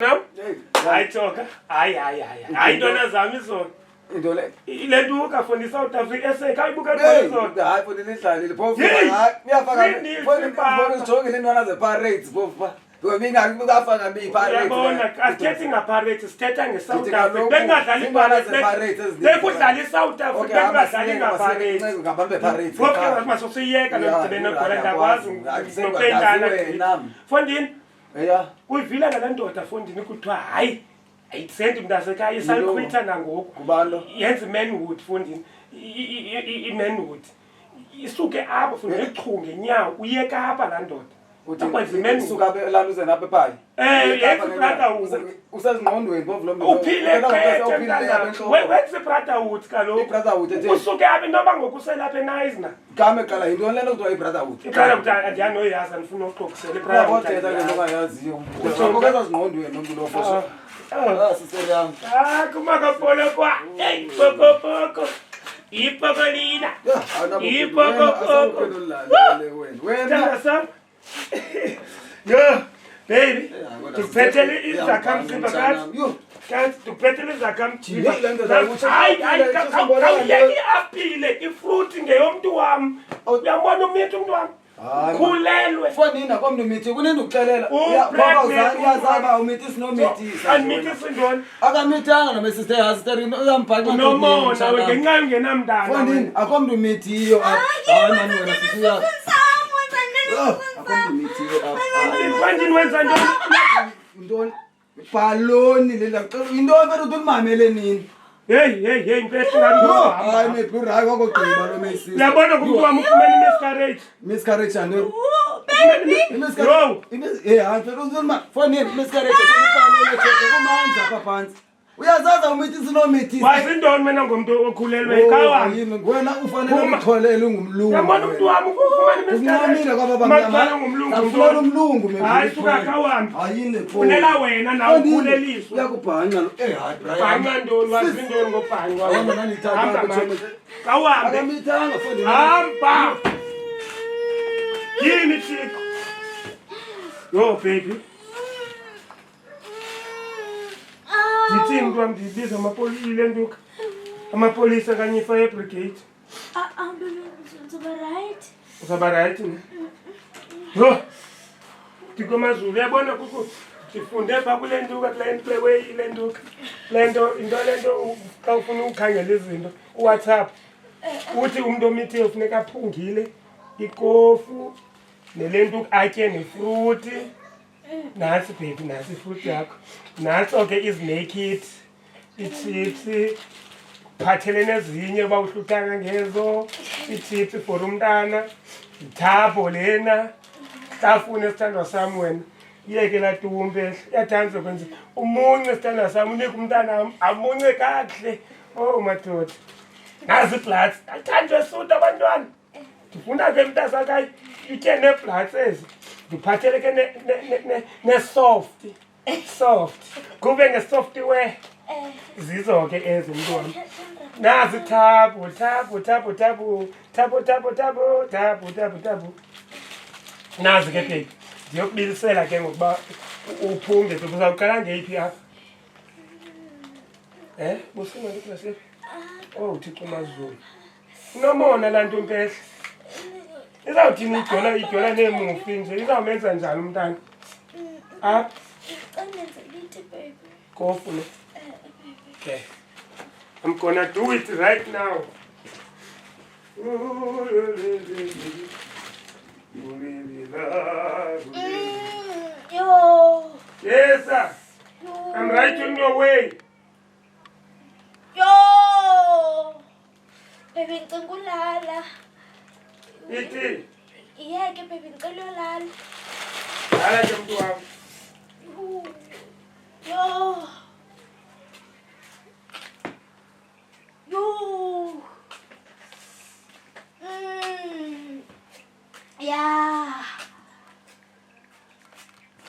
No? Hayi thoka. Hayi ntwana zami izona. Into le. Ile nto ukafunda South Africa esekhaya izona. Hayi futhi nidlalile phofu. Hayi uyafaka. Phofu ujonge le ntwana ze-Pirates phofu. Mina ngikafaka mi-Pirates. Uyabona, asithethe nga-Pirates, sithetha nge-South Africa. Bengadlali i-Pirates. Bekudlala i-South Africa, bengadlali nga-Pirates. Ngabambe Pirates. Phofu masosiyeka nokugcibela nebhola ndakwazi nokuphindana. Fondini. Yeah. Uyivile ngala ndoda Fondini kuthiwa hayi ayisendi mntasekhaya isalikhwitha nangoku. Kubalo. Yenza manhood Fondini. I-manhood. Isuke apha Fondini ichunge nyawo uyeka apha la ndoda. Akwenza manhood. Isuka lana uze napha ephaya. Yenza brotherhood. Usezingqondweni phofu lo muntu. Uphile wenza brotherhood kaloku. I-brotherhood ethe. Usuke apha noma ngokuselapha eNice na. Igama eqala yintoni lento kuthiwa i-brotherhood. I-brotherhood andiyanoyazi andifuna ukuxoxisela i-brotherhood. Kodwa ke ongayaziyo. Ngokweza zingqondweni lo muntu lo fosho. Sister yami. Kumakapolo kwa. Hey, pokopoko. Ipokolina. Ipokopoko. Wena sam. Yo, baby. Tuphetele izakamzimba kathi. Kanti tuphetele izakamzimba. Hayi, kawuyeki apile ifruit ngeyomntu wami. Uyambona umithi umuntu wami? Khulelwe. Fondini akomntu mithi kunento ukuxelela. Uyazaba umithi sinomithisa. Animithi sindoni. Akamithanga noma sister yazi sister uyambhaqa nomona ngenxa yongenamntana. Fondini akomntu mithiyo hayi mani wena sisiya. Akomntu mithiyo Fondini wenza ntoni? Ntoni? Baloni lela cela into vele ukumamele nini? Hey, impethu ngani? Hayi mephu hayi kokugqiba lo Messi. Uyabona ukuthi wami ufumene miscarriage. Miscarriage andoni. Baby. Miscarriage. Hayi phela uzima Fondini miscarriage senifanele check kumanza apha phansi. Uyazaza umithi sinomithi. Wasindoni mina ngomuntu okhulelwe ekhaya. Wena ufanele ukutholela ungumlungu. Uyabona umuntu wami ufumene miscarriage. Kumamile kwababa Maqala ngumlungu. Afuna umlungu mephu. Hayi suka khawami. Ayine pho. Funela wena nawe ukhuleliswa. Uyakubhanqa lo. Hayi Brian. Bhanqa ntoni wasindoni ngobhanqa. Wena nani ithatha kuthome. Kawambe. Akamithanga Fondini. Hamba. Yini chiko? Yo baby. Ndithi mntu wam ndibiza amapolisa kanye i-fire brigade. Uzaba right ne? Yo, ndikomazulu uyabona kuku ndifunde pha kule ntuka le nto xa ufuna ukhangela izinto uWhatsApp uthi umuntu omithiyo ufuneka aphungile ikofu nele atye nefruti. Nasi baby nasi ifruti yakho. Naso ke is naked. Ichips phathelene ezinye uba uhluthanga ngezo. Ichips for umntana. Ithabo lena. Hlafune esithandwa sami wena. Iyeke la tumbe. Iyathanda ukwenza umunye esithandwa sami unika umntana amunye kakuhle. Oh madoda. Nazi iblood. Athandwe suit abantwana. Ndifuna ke mntasakayi utye nebloods ezi. Ndiphathele ke ne-soft. Kube nge-software. Zizo ke ezi mntu wami. Nazi thabu. Nazi ke baby. Ndiyokubilisela ke ngokuba uphunge. Uzawuqala ngeyiphi apha? Busima ndikulase. Oh Thixo mazulu. Unomona la nto mpehla. Izawuthini ijola neemufi nje izawumenza njani umntana? Apha kofune. Okay. I'm gonna do it right now. Yo. Yes, sir. I'm right on your way. Yo. Baby ngulala. Ithi. Iyeke baby ngolala. Hala ke mntu wami. Yo.